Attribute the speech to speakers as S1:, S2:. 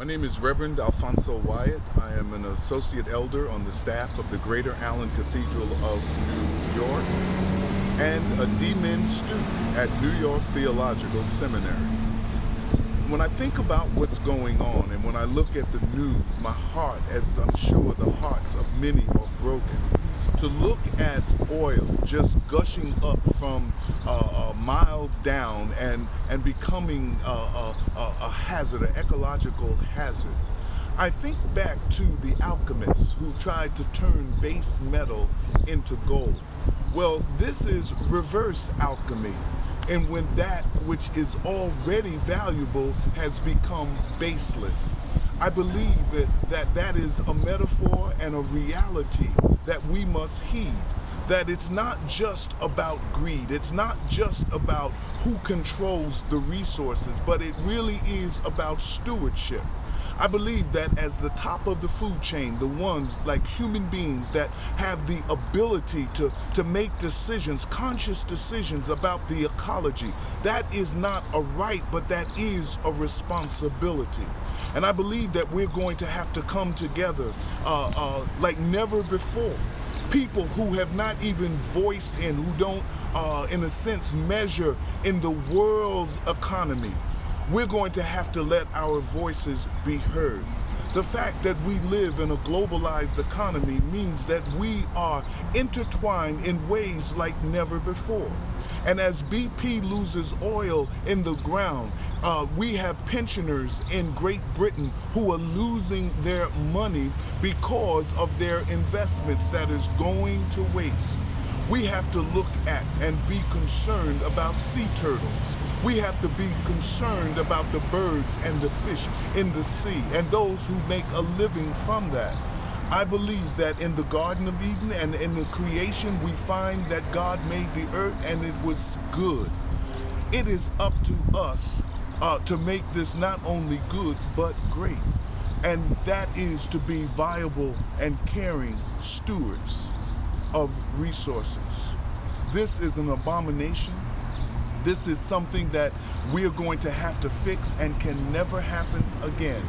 S1: My name is Reverend Alfonso Wyatt. I am an associate elder on the staff of the Greater Allen Cathedral of New York and a D-Min student at New York Theological Seminary. When I think about what's going on and when I look at the news, my heart, as I'm sure the hearts of many are broken. To look at oil just gushing up from miles down and becoming a hazard, an ecological hazard. I think back to the alchemists who tried to turn base metal into gold. Well, this is reverse alchemy. And when that which is already valuable has become baseless. I believe that is a metaphor and a reality that we must heed. That it's not just about greed, it's not just about who controls the resources, but it really is about stewardship. I believe that as the top of the food chain, the ones like human beings that have the ability to make decisions, conscious decisions about the ecology, that is not a right, but that is a responsibility. And I believe that we're going to have to come together like never before. People who have not even voiced and who don't, in a sense, measure in the world's economy. We're going to have to let our voices be heard. The fact that we live in a globalized economy means that we are intertwined in ways like never before. And as BP loses oil in the ground, we have pensioners in Great Britain who are losing their money because of their investments that is going to waste. We have to look at and be concerned about sea turtles. We have to be concerned about the birds and the fish in the sea and those who make a living from that. I believe that in the Garden of Eden and in the creation we find that God made the earth and it was good. It is up to us to make this not only good but great. And that is to be viable and caring stewards of resources. This is an abomination. This is something that we are going to have to fix and can never happen again.